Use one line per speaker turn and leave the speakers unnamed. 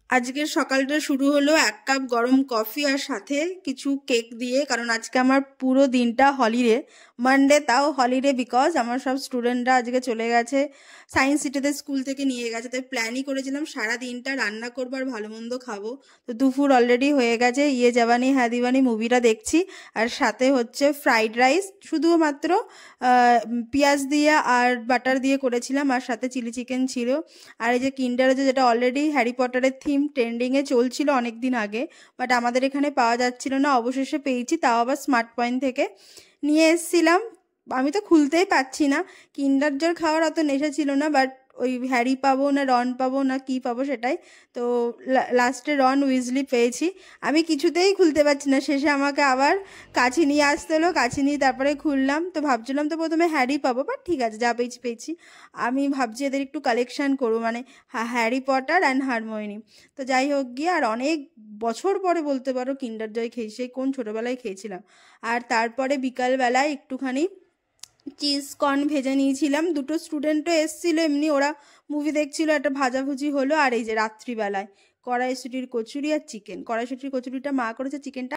আজকের সকালটা শুরু হলো 1 কাপ গরম কফি আর সাথে কিছু কেক দিয়ে, কারণ আজকে আমার পুরো দিনটা হলিডে। মানডে তাও হলিডে, বিকজ আমার সব স্টুডেন্টরা আজকে চলে গেছে সায়েন্স সিটিতে, স্কুল থেকে নিয়ে গেছে। তাই প্ল্যানই করেছিলাম সারা দিনটা রান্না করবো আর ভালো মন্দ খাবো। তো দুপুর অলরেডি হয়ে গেছে, ইয়ে জাবানি হ্যাঁ দিওয়ানি মুভিটা দেখছি। আর সাথে হচ্ছে ফ্রাইড রাইস, শুধুমাত্র পেঁয়াজ দিয়ে আর বাটার দিয়ে করেছিলাম, আর সাথে চিলি চিকেন ছিল। আর এই যে কিন্ডার যে, যেটা অলরেডি হ্যারি পটারের থিম ট্রেন্ডিংয়ে চলছিল অনেক দিন আগে, বাট আমাদের এখানে পাওয়া যাচ্ছিল না, অবশেষে পেয়েছি, তাও আবার স্মার্ট পয়েন্ট থেকে নিয়ে এসেছিলাম। আমি তো খুলতেই পাচ্ছি না। কিন্ডার জল খাওয়ার অত নেশা ছিল না, বাট ওই হ্যারি পাবো না রন পাবো না কি পাবো সেটাই। তো লাস্টে রন উইজলি পেয়েছি। আমি কিছুতেই খুলতে পারছি না, শেষে আমাকে আবার কাছে নিয়ে আসতে হলো, কাছে নিয়ে তারপরে খুললাম। তো ভাবছিলাম তো প্রথমে হ্যারি পাবো, বাট ঠিক আছে, যা পেয়েছি পেয়েছি। আমি ভাবছি এদের একটু কালেকশান করবো, মানে হ্যারি পটার অ্যান্ড হারমোনি। তো যাই হোক গিয়ে, আর অনেক বছর পরে বলতে পারো কিন্ডার জয় খেয়েছি, সেই কোন ছোটোবেলায় খেয়েছিলাম। আর তারপরে বিকালবেলায় একটুখানি চিজ কর্ন ভেজে নিয়েছিলাম, দুটো স্টুডেন্টও এসেছিলো, এমনি ওরা মুভি দেখছিল, একটা ভাজাভুজি হলো। আর এই যে রাত্রিবেলায় কড়াইশুঁটির কচুরি আর চিকেন, কড়াইশুঁটির কচুরিটা মা করেছে, চিকেনটা